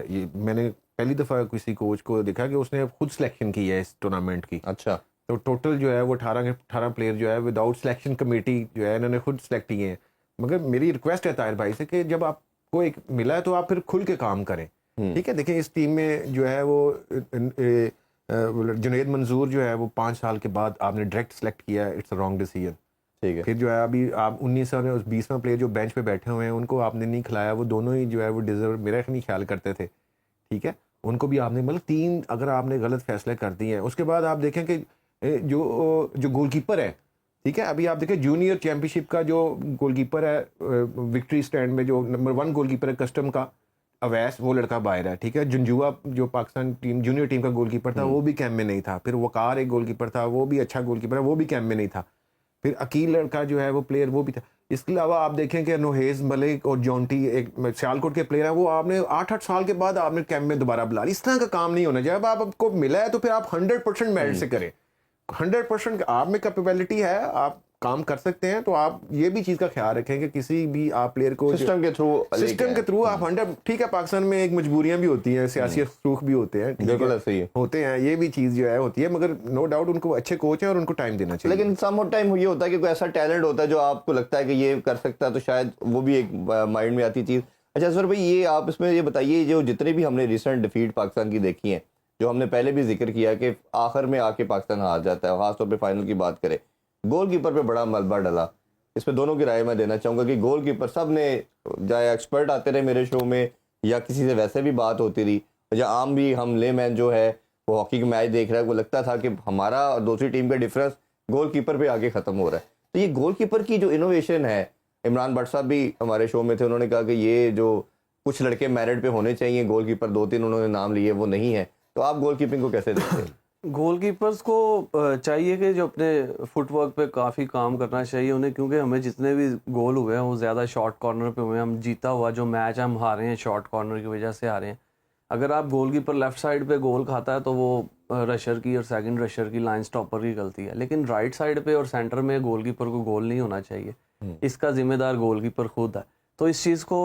یہ میں نے پہلی دفعہ کسی کوچ کو دیکھا کہ اس نے خود سلیکشن کی ہے اس ٹورنامنٹ کی. اچھا, تو ٹوٹل جو ہے وہ 18 پلیئر جو ہے وداؤٹ سلیکشن کمیٹی جو ہے انہوں نے خود سلیکٹ کیے ہیں. مگر میری ریکویسٹ ہے طاہر بھائی سے کہ جب آپ کو ایک ملا ہے تو آپ پھر کھل کے کام کریں. ٹھیک ہے, دیکھیں اس ٹیم میں جو ہے وہ جنید منظور جو ہے وہ 5 سال کے بعد آپ نے ڈائریکٹ سلیکٹ کیا ہے, اٹس اے رانگ ڈیسیجن. ٹھیک ہے. پھر جو ہے ابھی آپ 19 اور 20واں پلیئر جو بینچ پہ بیٹھے ہوئے ہیں ان کو آپ نے نہیں کھلایا, وہ دونوں ہی جو ہے وہ ڈیزرو میرا نہیں خیال کرتے تھے. ٹھیک ہے, ان کو بھی آپ نے مطلب 3 اگر آپ نے غلط فیصلے کر دیے ہیں. اس کے بعد آپ دیکھیں کہ جو گول کیپر ہے, ٹھیک ہے, ابھی آپ دیکھیں جونیئر چیمپئن شپ کا جو گول کیپر ہے وکٹری اسٹینڈ میں جو نمبر 1 گول کیپر ہے کسٹم کا, اویس, وہ لڑکا باہر ہے. ٹھیک ہے, جنجوا جو پاکستان ٹیم جونیئر ٹیم کا گول کیپر تھا وہ بھی کیمپ میں نہیں تھا. پھر وقار ایک گول کیپر تھا, وہ بھی اچھا گول کیپر ہے, وہ بھی کیمپ میں نہیں تھا. پھر عقیل لڑکا جو ہے وہ پلیئر وہ بھی تھا. اس کے علاوہ آپ دیکھیں کہ نوہیز ملک اور جونٹی ایک سیالکوٹ کے پلیئر ہیں, وہ آپ نے 8 سال کے بعد آپ نے کیمپ میں دوبارہ بلا لی. اس طرح کا کام نہیں ہونا چاہیے. اب آپ کو ملا ہے تو پھر آپ 100% میرٹ سے کریں. 100% آپ میں کیپیبلٹی ہے, آپ کام کر سکتے ہیں, تو آپ یہ بھی چیز کا خیال رکھیں کہ کسی بھی آپ پلیئر کو سسٹم کے تھرو آپ 100. ٹھیک ہے, پاکستان میں ایک مجبوریاں بھی ہوتی ہیں, سیاسی سوکھ بھی ہوتے ہیں, بالکل ایسے ہی ہوتے ہیں, یہ بھی چیز جو ہے ہوتی ہے, مگر نو ڈاؤٹ ان کو اچھے کوچ ہیں اور ان کو ٹائم دینا چاہیے. لیکن سم ٹائم یہ ہوتا ہے کہ کوئی ایسا ٹیلنٹ ہوتا ہے جو آپ کو لگتا ہے کہ یہ کر سکتا ہے, تو شاید وہ بھی ایک مائنڈ میں آتی چیز. اچھا اصغر بھائی, یہ آپ اس میں یہ بتائیے, جو جتنے بھی ہم نے ریسنٹ ڈیفیٹ پاکستان کی دیکھی ہیں, جو ہم نے پہلے بھی ذکر کیا کہ آخر میں آ کے پاکستان ہار جاتا ہے, خاص طور پہ فائنل کی بات کریں, گول کیپر پہ بڑا ملبہ ڈلا. اس پہ دونوں کی رائے میں دینا چاہوں گا کہ گول کیپر سب نے, چاہے ایکسپرٹ آتے رہے میرے شو میں یا کسی سے ویسے بھی بات ہوتی رہی, یا عام بھی ہم لے مین جو ہے وہ ہاکی کا میچ دیکھ رہا ہے, وہ لگتا تھا کہ ہمارا اور دوسری ٹیم کا ڈفرینس گول کیپر پہ آگے ختم ہو رہا ہے. تو یہ گول کیپر کی جو انوویشن ہے, عمران بٹ صاحب بھی ہمارے شو میں تھے, انہوں نے کہا کہ یہ جو کچھ لڑکے میرٹ پہ ہونے چاہیے, گول کیپر 2-3 انہوں نے نام لیے, وہ نہیں ہے. تو آپ گول کیپنگ کو کیسے دیکھتے ہیں؟ گول کیپرز کو چاہیے کہ جو اپنے فٹ ورک پہ کافی کام کرنا چاہیے انہیں, کیونکہ ہمیں جتنے بھی گول ہوئے ہیں وہ زیادہ شارٹ کارنر پہ ہوئے ہیں. ہم جیتا ہوا جو میچ ہم ہارے ہیں شارٹ کارنر کی وجہ سے ہارے ہیں. اگر آپ گول کیپر لیفٹ سائڈ پہ گول کھاتا ہے تو وہ رشر کی اور سیکنڈ رشر کی, لائن سٹاپر کی غلطی ہے. لیکن رائٹ سائڈ پہ اور سینٹر میں گول کیپر کو گول نہیں ہونا چاہیے, اس کا ذمہ دار گول کیپر خود ہے. تو اس چیز کو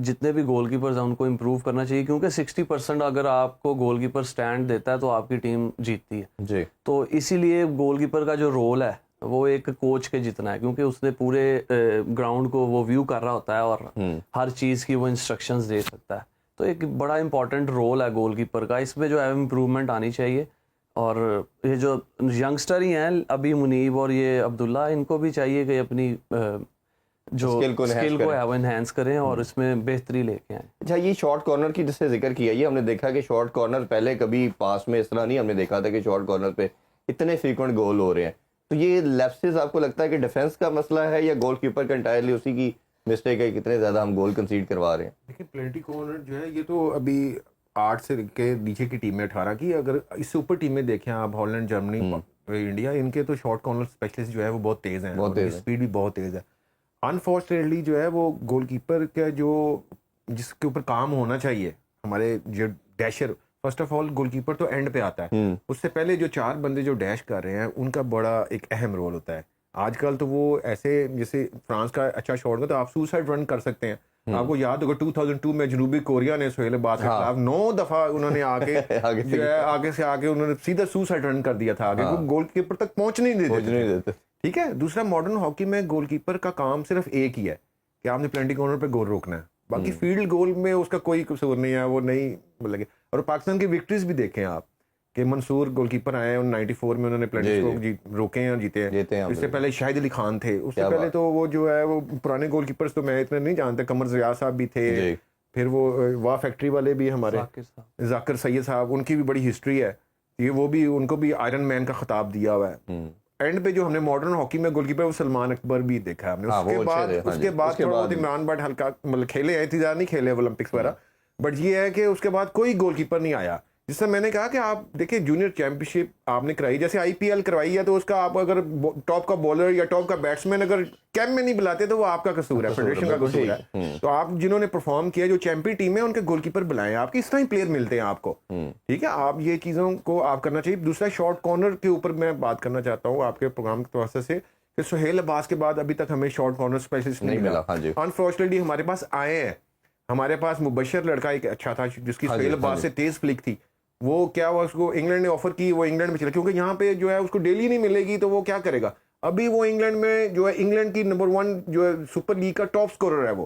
جتنے بھی گول کیپرز ہیں ان کو امپروو کرنا چاہیے, کیونکہ 60% اگر آپ کو گول کیپر سٹینڈ دیتا ہے تو آپ کی ٹیم جیتتی ہے. جی, تو اسی لیے گول کیپر کا جو رول ہے وہ ایک کوچ کے جتنا ہے, کیونکہ اس نے پورے گراؤنڈ کو وہ ویو کر رہا ہوتا ہے اور ہر چیز کی وہ انسٹرکشنز دے سکتا ہے. تو ایک بڑا امپورٹنٹ رول ہے گول کیپر کا, اس میں جو ہے امپروومنٹ آنی چاہیے. اور یہ جو ینگسٹر ہی ہیں ابھی منیب اور یہ عبداللہ, ان کو بھی چاہیے کہ اپنی جو اسکل کو ہے وہ انہینس کریں اور اس میں بہتری لے کے آئیں. اچھا, یہ شارٹ کارنر کی جس سے ذکر کیا, یہ ہم نے دیکھا کہ شارٹ کارنر پہلے کبھی پاس میں اس طرح نہیں ہم نے دیکھا تھا کہ شارٹ کارنر پہ اتنے فریکوینٹ گول ہو رہے ہیں. تو یہ لیپسز آپ کو لگتا ہے کہ ڈیفنس کا مسئلہ ہے یا گول کیپر کا انٹائرلی اسی کی مسٹیک ہے, کتنے زیادہ ہم گول کنسیڈ کروا رہے ہیں؟ دیکھیں پلینٹی کارنر جو ہے یہ تو ابھی 8 سے کے نیچے کی ٹیم میں 18 کی, اگر اس سے اوپر ٹیم میں دیکھیں آپ, ہالینڈ, جرمنی, انڈیا, ان کے تو شارٹ کارنر اسپیشلسٹ جو ہے وہ بہت تیز ہیں, اسپیڈ بھی بہت تیز ہے. انفارچونیٹلی جو ہے وہ گول کیپر کا جو جس کے اوپر کام ہونا چاہیے, ہمارے جو ڈیشر, first of all goalkeeper تو اینڈ پہ آتا ہے, اس سے پہلے جو 4 بندے جو ڈیش کر رہے ہیں ان کا بڑا ایک اہم رول ہوتا ہے. آج کل تو وہ ایسے, جیسے فرانس کا اچھا شاٹ ہوتا ہے تو آپ سوسائڈ رن کر سکتے ہیں. آپ کو یاد ہوگا 2002 میں جنوبی کوریا نے سہیل عباس کے خلاف 9 دفعہ انہوں نے آگے سے انہوں نے سیدھا سوسائڈ رن کر دیا تھا, آگے وہ گول کیپر تک پہنچ نہیں دیتے. ٹھیک ہے, دوسرا ماڈرن ہاکی میں گول کیپر کا کام صرف ایک ہی ہے کہ آپ نے پلینٹی کارنر پہ گول روکنا ہے, باقی فیلڈ گول میں اس کا کوئی قصور نہیں ہے, وہ نہیں لگے. اور پاکستان کی وکٹریز بھی دیکھیں آپ کہ منصور گول کیپر آئے ہیں 94 میں, انہوں نے پلینٹی روکے ہیں اور جیتے ہیں. اس سے پہلے شاہد علی خان تھے, اس سے پہلے تو وہ جو ہے وہ پرانے گول کیپرز تو میں اتنے نہیں جانتا, قمر ضیاء صاحب بھی تھے, پھر وہ واہ فیکٹری والے بھی ہمارے ذاکر سید صاحب, ان کی بھی بڑی ہسٹری ہے. یہ وہ بھی, ان کو بھی آئرن مین کا خطاب دیا ہوا ہے. اینڈ پہ جو ہم نے ماڈرن ہاکی میں گول کیپر وہ سلمان اکبر بھی دیکھا ہے ہم نے. اس کے بعد تھوڑا بہت عمران بٹ ہلکا مطلب کھیلے ہیں, اتنی زیادہ نہیں کھیلے اولمپکس وغیرہ, بٹ یہ ہے کہ اس کے بعد کوئی گول کیپر نہیں آیا. جس سے میں نے کہا کہ آپ دیکھیں جونیئر چیمپئن شپ آپ نے کرائی, جیسے IPL کروائی ہے, تو اس کا آپ اگر ٹاپ کا بالر یا ٹاپ کا بیٹسمین اگر کیمپ میں نہیں بلاتے تو وہ آپ کا قصور ہے, فیڈریشن کا قصور ہے. تو آپ جنہوں نے پرفارم کیا, جو چیمپئن ٹیم ہے, ان کے گول کیپر بلائیں, آپ کی اس طرح ہی پلیئر ملتے ہیں آپ کو. ٹھیک ہے, آپ یہ چیزوں کو آپ کرنا چاہیے. دوسرا شارٹ کارنر کے اوپر میں بات کرنا چاہتا ہوں آپ کے پروگرام کے توسط سے, کہ سہیل عباس کے بعد ابھی تک ہمیں شارٹ کارنر اسپیشلسٹ نہیں ملا. انفارچونیٹلی ہمارے پاس آئے ہیں, ہمارے پاس مبشر لڑکا ایک اچھا تھا جس کی سہیل عباس سے تیز فلک تھی, وہ کیا ہوا, اس کو انگلینڈ نے آفر کی, وہ انگلینڈ میں چلا, کیونکہ یہاں پہ جو ہے اس کو ڈیلی نہیں ملے گی تو وہ کیا کرے گا. ابھی وہ انگلینڈ میں جو ہے انگلینڈ کی نمبر 1 جو ہے سپر لیگ کا ٹاپ اسکورر ہے, وہ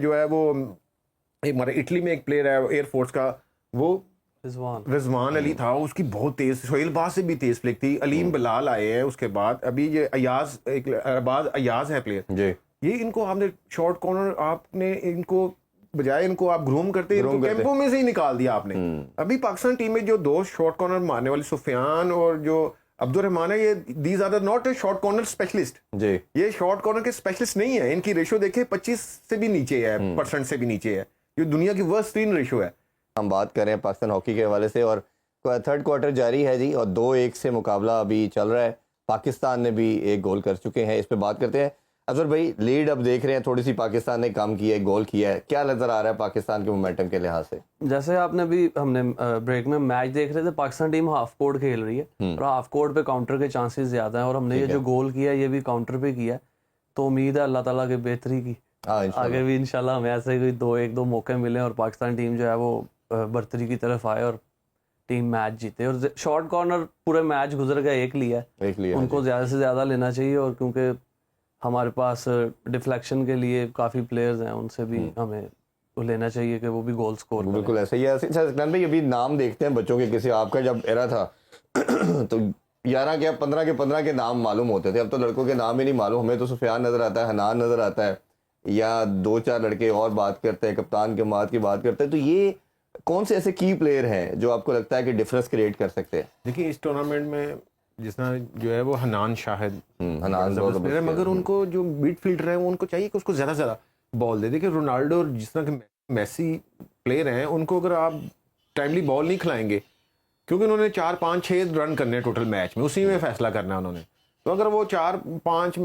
جو ہے وہ ہمارے اٹلی میں ایک پلیئر ہے ایئر فورس کا, وہ رضوان علی تھا, اس کی بہت تیز, سہیل باز سے بھی تیز فلک تھی, علیم بلال آئے ہیں اس کے بعد, ابھی یہ ایاز, ایک ارباز ایاز ہے پلیئر جی, یہ ان کو آپ نے شارٹ کارنر آپ نے ان کو بجائے ان کو آپ گروم کرتے ان کو کیمپوں میں سے ہی نکال دیا آپ نے. ابھی پاکستان ٹیم میں جو 2 شارٹ کارنر مارنے والے سفیان اور جو عبد الرحمان ہے, یہ these are not a short corner specialist, جی یہ شارٹ کارنر کے اسپیشلسٹ نہیں ہے, ان کی ریشو دیکھیں 25 سے بھی نیچے ہے, % سے بھی نیچے ہے, جو دنیا کی ورسٹ ترین ریشو ہے. ہم بات کریں پاکستان ہاکی کے حوالے سے, اور 3rd کوارٹر جاری ہے جی, اور 2-1 سے مقابلہ ابھی چل رہا ہے, پاکستان نے بھی 1 گول کر چکے ہیں, اس پہ بات کرتے ہیں. اظہر بھائی لیڈ اب دیکھ رہے ہیں تھوڑی سی پاکستان نے کم کی ہے, گول کیا ہے, کیا نظر آ رہا ہے پاکستان کے مومنٹم کے لحاظ سے؟ جیسے آپ نے بھی, ہم نے بریک میں میچ دیکھ رہے تھے, پاکستان ٹیم ہاف کورٹ کھیل رہی ہے اور ہاف کورٹ پہ کاؤنٹر کے چانسز زیادہ ہیں, اور ہم نے یہ جو گول کیا ہے یہ بھی کاؤنٹر پہ کیا ہے, تو امید ہے اللہ تعالیٰ کے بہتری کی, آگے بھی انشاءاللہ ہمیں ایسے کوئی 1-2 موقع ملیں اور پاکستان ٹیم جو ہے وہ برتری کی طرف آئے اور ٹیم میچ جیتے. اور شارٹ کارنر پورے میچ گزر گئے, ایک لیا ہے, ان کو زیادہ سے زیادہ لینا چاہیے, اور کیونکہ ہمارے پاس ڈیفلیکشن کے لیے کافی پلیئرز ہیں, ان سے بھی ہمیں لینا چاہیے کہ وہ بھی گول سکور کریں. بالکل ایسا ہی ہے. سکلین بھائی ابھی نام دیکھتے ہیں بچوں کے, کسی آپ کا جب ایرا تھا تو 11 کے 15 کے نام معلوم ہوتے تھے, اب تو لڑکوں کے نام ہی نہیں معلوم. ہمیں تو سفیان نظر آتا ہے, حنان نظر آتا ہے, یا 2-4 لڑکے اور بات کرتے ہیں, کپتان کے مات کی بات کرتے ہیں. تو یہ کون سے ایسے کی پلیئر ہیں جو آپ کو لگتا ہے کہ ڈفرینس کریٹ کر سکتے ہیں؟ دیکھیے اس ٹورنامنٹ میں جس طرح جو ہے وہ حنان شاہد, حنان ہے, مگر ان کو جو مڈ فیلڈر ہے ان کو چاہیے کہ اس کو زیادہ سے زیادہ بال دے. دیکھیے رونالڈو اور جس طرح کے میسی پلیئر ہیں, ان کو اگر آپ ٹائملی بال نہیں کھلائیں گے, کیونکہ انہوں نے 4-5-6 رن کرنے ہیں ٹوٹل میچ میں, اسی میں فیصلہ کرنا ہے انہوں نے, تو اگر وہ 4-5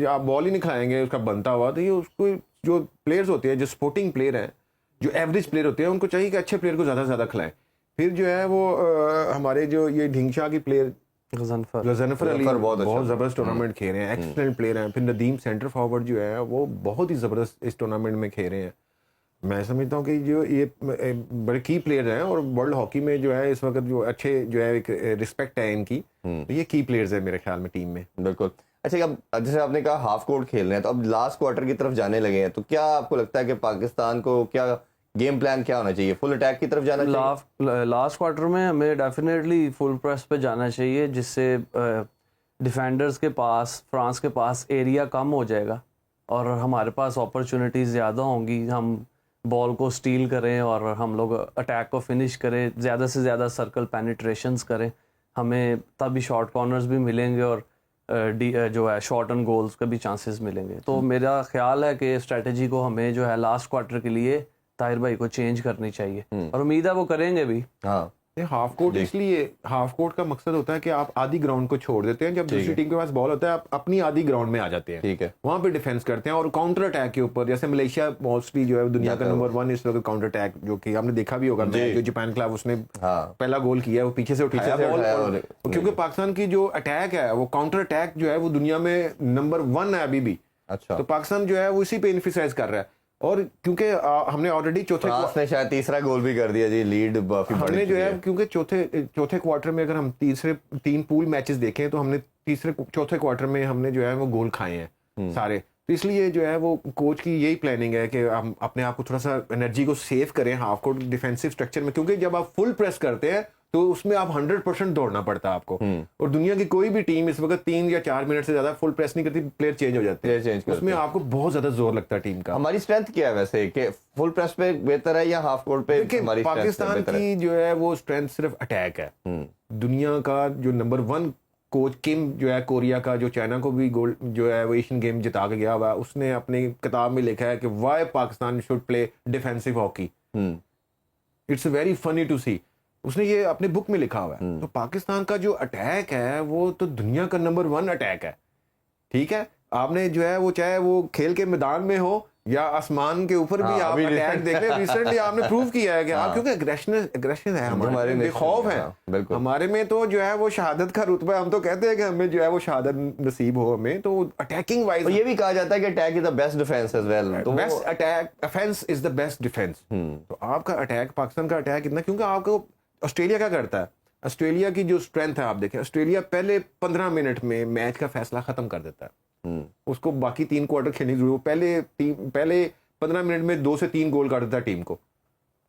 آپ بال ہی نہیں کھلائیں گے اس کا بنتا ہوا, تو یہ اس کو جو پلیئرز ہوتے ہیں جو سپورٹنگ پلیئر ہیں, جو ایوریج پلیئر ہوتے ہیں, ان کو چاہیے کہ اچھے پلیئر کو زیادہ سے زیادہ کھلائیں. پھر جو ہے وہ ہمارے جو یہ ڈھنگشا کی پلیئر غضنفر علی بہت زبردست ٹورنامنٹ کھیل رہے ہیں, ایکسلنٹ پلیئر ہیں. پھر ندیم سینٹر فارورڈ جو ہے وہ بہت ہی زبردست اس ٹورنامنٹ میں کھیل رہے ہیں. میں سمجھتا ہوں کہ جو یہ بڑے کی پلیئر ہیں, اور ورلڈ ہاکی میں جو ہے اس وقت جو اچھے جو ہے ایک رسپیکٹ ہے ان کی, یہ کی پلیئرز ہیں میرے خیال میں ٹیم میں. بالکل. اچھا, اب جیسے آپ نے کہا ہاف کورٹ کھیل رہے ہیں, تو اب لاسٹ کوارٹر کی طرف جانے لگے ہیں, تو کیا آپ کو لگتا ہے کہ پاکستان کو کیا گیم پلان کیا ہونا چاہیے؟ فل اٹیک کی طرف جانا چاہیے؟ لاسٹ کوارٹر میں ہمیں ڈیفینیٹلی فل پریس پہ جانا چاہیے, جس سے ڈیفینڈرز کے پاس, فرانس کے پاس ایریا کم ہو جائے گا اور ہمارے پاس اپرچونیٹیز زیادہ ہوں گی. ہم بال کو سٹیل کریں اور ہم لوگ اٹیک کو فنش کریں, زیادہ سے زیادہ سرکل پینیٹریشنز کریں, ہمیں تبھی شارٹ کارنرز بھی ملیں گے اور جو ہے شارٹ اینڈ گولز کے بھی چانسز ملیں گے. تو میرا خیال ہے کہ اسٹریٹجی کو ہمیں جو ہے لاسٹ کوارٹر کے لیے طاہر بھائی کو چینج کرنی چاہیے, اور امید ہے وہ کریں گے بھی. ہاں, ہاف کورٹ اس لیے, ہاف کورٹ کا مقصد ہوتا ہے کہ آپ آدھی گراؤنڈ کو چھوڑ دیتے ہیں, جب دوسری ٹیم کے پاس بال ہوتا ہے آپ اپنی آدھی گراؤنڈ میں آ جاتے ہیں, ٹھیک ہے, وہاں پہ ڈیفینس کرتے ہیں اور کاؤنٹر اٹیک کے اوپر, جیسے ملیشیا موسٹلی جو ہے دنیا کا نمبر 1 اس وقت کاؤنٹر اٹیک, جو کہ آپ نے دیکھا بھی ہوگا, جو جاپان خلاف اس نے پہلا گول کیا ہے وہ پیچھے سے اٹھایا بال, کیونکہ پاکستان کی جو اٹیک ہے وہ کاؤنٹر اٹیک جو ہے وہ دنیا میں نمبر 1 ہے ابھی بھی. اچھا, تو پاکستان جو ہے وہ اسی پہ انفیسائز کر رہا ہے, اور کیونکہ ہم نے آلریڈی نے شاید تیسرا گول بھی کر دیا جی, لیڈ ہم نے جو ہے کیونکہ چوتھے کوارٹر میں اگر ہم 3 پول میچز دیکھیں تو ہم نے چوتھے کوارٹر میں ہم نے جو ہے وہ گول کھائے ہیں سارے. تو اس لیے جو ہے وہ کوچ کی یہی پلاننگ ہے کہ ہم اپنے آپ کو تھوڑا سا انرجی کو سیو کریں ہاف کورٹ ڈیفینسو اسٹرکچر میں, کیونکہ جب آپ فل پریس کرتے ہیں تو اس میں آپ 100% دوڑنا پڑتا ہے آپ کو, اور دنیا کی کوئی بھی ٹیم اس وقت 3 یا 4 منٹ سے زیادہ فل پریس نہیں کرتی, پلیئر چینج ہو جاتے ہیں, اس میں آپ کو بہت زیادہ زور لگتا ہے ٹیم کا. ہماری اسٹرینتھ کیا ہے ویسے, کہ فل پریس پہ بہتر ہے یا ہاف کورٹ پہ؟ ہماری پاکستان کی جو ہے وہ اسٹرینتھ صرف اٹیک ہے. دنیا کا جو نمبر 1 کوچ کم جو ہے کوریا کا, جو چائنا کو بھی گولڈ جو ہے وہ ایشین گیم جتا کے گیا ہوا ہے, اس نے اپنی کتاب میں لکھا ہے کہ why Pakistan should play defensive hockey, it's very funny to see, اس نے یہ اپنے بک میں لکھا ہوا ہے. تو پاکستان کا جو اٹیک ہے وہ تو دنیا کا نمبر 1 اٹیک ہے. ٹھیک ہے, آپ نے جو ہے وہ چاہے وہ کھیل کے میدان میں ہو یا آسمان کے اوپر بھی آپ اٹیک دیکھ لیں, ریسنٹلی آپ نے پروو کیا ہے کہ آپ, کیونکہ اگریشن ہے ہمارے بے خوف ہے, ہمارے میں تو جو ہے وہ شہادت کا رتبہ, ہم تو کہتے ہیں کہ ہمیں جو ہے وہ شہادت نصیب ہو ہمیں, تو اٹیکنگ وائز یہ بھی کہا جاتا ہے کہ attack is the best defence as well, تو best attack offence is the best defence. تو آپ کا اٹیک, پاکستان کا اٹیک اتنا, کیونکہ آپ کو آسٹریلیا کیا کرتا ہے, آسٹریلیا کی جو اسٹرینتھ ہے آپ دیکھیں, آسٹریلیا پہلے 15 منٹ میں میچ کا فیصلہ ختم کر دیتا ہے. اس کو باقی 3 کوارٹر کھیلنے کی ضرورت, پہلے 15 منٹ میں 2 سے 3 گول کر دیتا ہے ٹیم کو.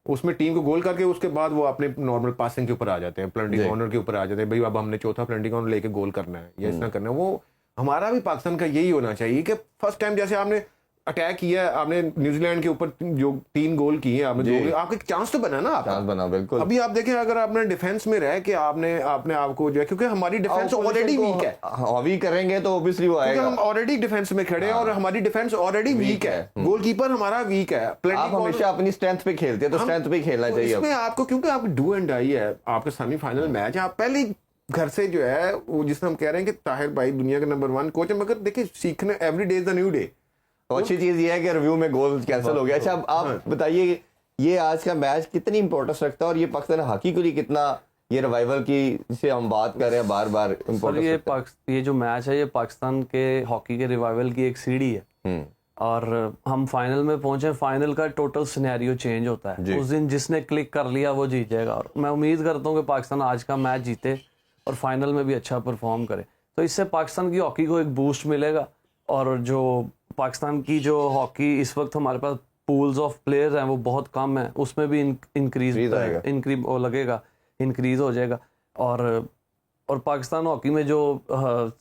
اس میں ٹیم کو گول کر کے اس کے بعد وہ اپنے نارمل پاسنگ کے اوپر آ جاتے ہیں, پلنٹی کارنر کے اوپر آ جاتے ہیں. بھائی اب ہم نے چوتھا پلنٹی کارنر لے کے گول کرنا ہے یا اس طرح کرنا ہے. وہ ہمارا بھی پاکستان کا یہی ہونا چاہیے کہ فرسٹ ٹائم جیسے آپ نے اٹیک کیا ہے, آپ نے نیوزی لینڈ کے اوپر جو 3 گول کیے, آپ نے آپ کا چانس تو بنا نا, آپ چانس بنا بالکل. ابھی آپ دیکھیں اگر آپ نے ڈیفینس میں رہ کے آپ نے آپ کو جو ہے, کیونکہ ہماری ڈیفینس آلریڈی ویک ہے, ہاوی کریں گے تو اوبویسلی وہ آئے گا. ہم آلریڈی ڈیفینس میں کھڑے ہیں اور ہماری ڈیفینس آلریڈی ویک ہے, گول کیپر ہمارا ویک ہے. آپ ہمیشہ اپنی اسٹرینتھ پہ کھیلتے ہیں تو اسٹرینتھ پہ کھیلنا چاہیے. اس میں آپ کو کیونکہ آپ ڈو اینڈ ڈائی ہے, آپ کا سیمی فائنل میچ ہے, آپ پہلے گھر سے جو ہے وہ جس میں ہم کہہ رہے ہیں کہ طاہر بھائی دنیا کے نمبر 1 کوچ ہے, مگر دیکھیں سیکھنے every day is a new day. تو اچھی چیز یہ ہے کہ ریویو میں گول کینسل ہو گیا. اچھا اب آپ بتائیے یہ آج کا میچ کتنی امپورٹنس رکھتا ہے اور یہ پاکستان ہاکی کے لیے کتنا, یہ ریوائول کی جسے ہم بات کر رہے ہیں بار بار, یہ جو میچ ہے یہ پاکستان کے ہاکی کے ریوائول کی ایک سیڑھی ہے, اور ہم فائنل میں پہنچے. فائنل کا ٹوٹل سینیریو چینج ہوتا ہے, اس دن جس نے کلک کر لیا وہ جیت جائے گا. اور میں امید کرتا ہوں کہ پاکستان آج کا میچ جیتے اور فائنل میں بھی اچھا پرفارم کرے, تو اس سے پاکستان کی ہاکی کو ایک بوسٹ ملے گا. اور جو پاکستان کی جو ہاکی اس وقت ہمارے پاس پولز آف پلیئرز ہیں وہ بہت کم ہیں, اس میں بھی انکریز لگے گا, انکریز ہو جائے گا. اور پاکستان ہاکی میں جو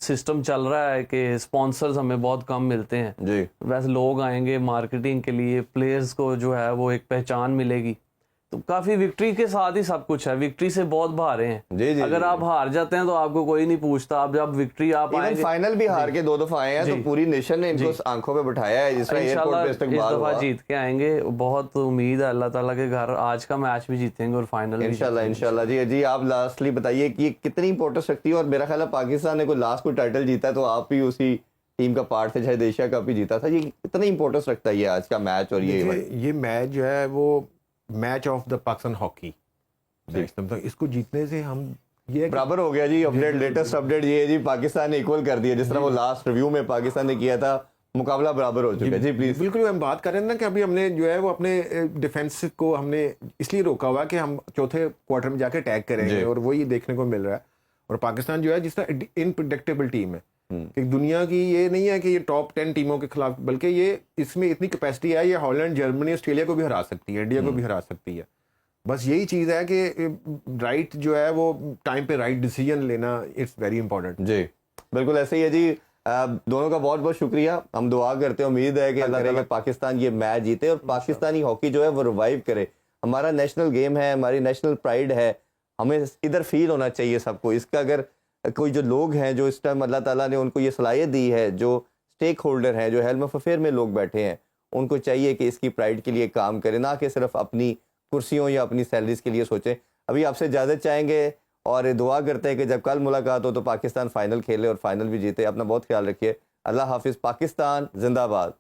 سسٹم چل رہا ہے کہ اسپانسرز ہمیں بہت کم ملتے ہیں, ویسے لوگ آئیں گے مارکیٹنگ کے لیے, پلیئرز کو جو ہے وہ ایک پہچان ملے گی. تو کافی وکٹری کے ساتھ ہی سب کچھ ہے, وکٹری سے بہت باہر ہیں. اگر آپ ہار جاتے ہیں تو آپ کو کوئی نہیں پوچھتا, آپ جب وکٹری آپ آئیں گے, فائنل بھی ہار کے 2 دفعہ آئے ہیں تو پوری نیشن نے ان کو آنکھوں پہ بٹھایا ہے, جس طرح ایئرپورٹ پہ استقبال ہوا. اس دفعہ جیت کے آئیں گے, بہت امید ہے اللہ تعالیٰ کے گھر آج کا میچ بھی جیتیں گے اور فائنل انشاءاللہ. جی آپ لاسٹلی بتائیے کہ یہ کتنی امپورٹنس رکھتی ہے, اور میرا خیال ہے پاکستان نے کوئی لاسٹ کوئی ٹائٹل جیتا ہے تو آپ بھی اسی ٹیم کا پارٹ تھے, شاید ایشیا کپ بھی جیتا تھا. یہ کتنی امپورٹنس رکھتا ہے یہ آج کا میچ, اور یہ میچ جو ہے وہ match of the Pakistan hockey, اس کو جیتنے سے ہم یہ برابر ہو گیا. جی اپڈیٹ, لیٹسٹ اپڈیٹ یہ ہے جی, پاکستان نے ایکول کر دیا, جس طرح وہ لاسٹ ریویو میں پاکستان نے کیا تھا, مقابلہ برابر ہو چکا ہے. جی پلیز. بالکل, ہم بات کر رہے ہیں نا کہ ابھی ہم نے جو ہے وہ اپنے ڈیفینس کو ہم نے اس لیے روکا ہوا کہ ہم چوتھے کوارٹر میں جا کے اٹیک کریں گے, اور وہی دیکھنے کو مل رہا ہے. اور پاکستان جو ہے جس طرح انپریڈکٹیبل ٹیم ہے کہ دنیا کی, یہ نہیں ہے کہ یہ ٹاپ 10 ٹیموں کے خلاف, بلکہ یہ اس میں اتنی کیپیسٹی ہے, یہ ہالینڈ, جرمنی, آسٹریلیا کو بھی ہرا سکتی ہے, انڈیا کو بھی ہرا سکتی ہے. بس یہی چیز ہے کہ رائٹ جو ہے وہ ٹائم پہ رائٹ ڈیسیجن لینا, اٹس ویری امپورٹنٹ. جی بالکل ایسے ہی ہے. جی دونوں کا بہت بہت شکریہ. ہم دعا کرتے ہیں, امید ہے کہ اللہ تعالیٰ پاکستان یہ میچ جیتے اور پاکستانی ہاکی جو ہے وہ ریوائیو کرے. ہمارا نیشنل گیم ہے, ہماری نیشنل پرائڈ ہے, ہمیں ادھر فیل ہونا چاہیے سب کو. اس کا اگر کوئی جو لوگ ہیں جو اس ٹائم اللہ تعالیٰ نے ان کو یہ صلاحیت دی ہے, جو اسٹیک ہولڈر ہیں, جو ہیلم آف افیئر میں لوگ بیٹھے ہیں, ان کو چاہیے کہ اس کی پرائڈ کے لیے کام کریں, نہ کہ صرف اپنی کرسیوں یا اپنی سیلریز کے لیے سوچیں. ابھی آپ سے اجازت چاہیں گے اور دعا کرتے ہیں کہ جب کل ملاقات ہو تو پاکستان فائنل کھیلے اور فائنل بھی جیتے. اپنا بہت خیال رکھیے. اللہ حافظ. پاکستان زندہ باد.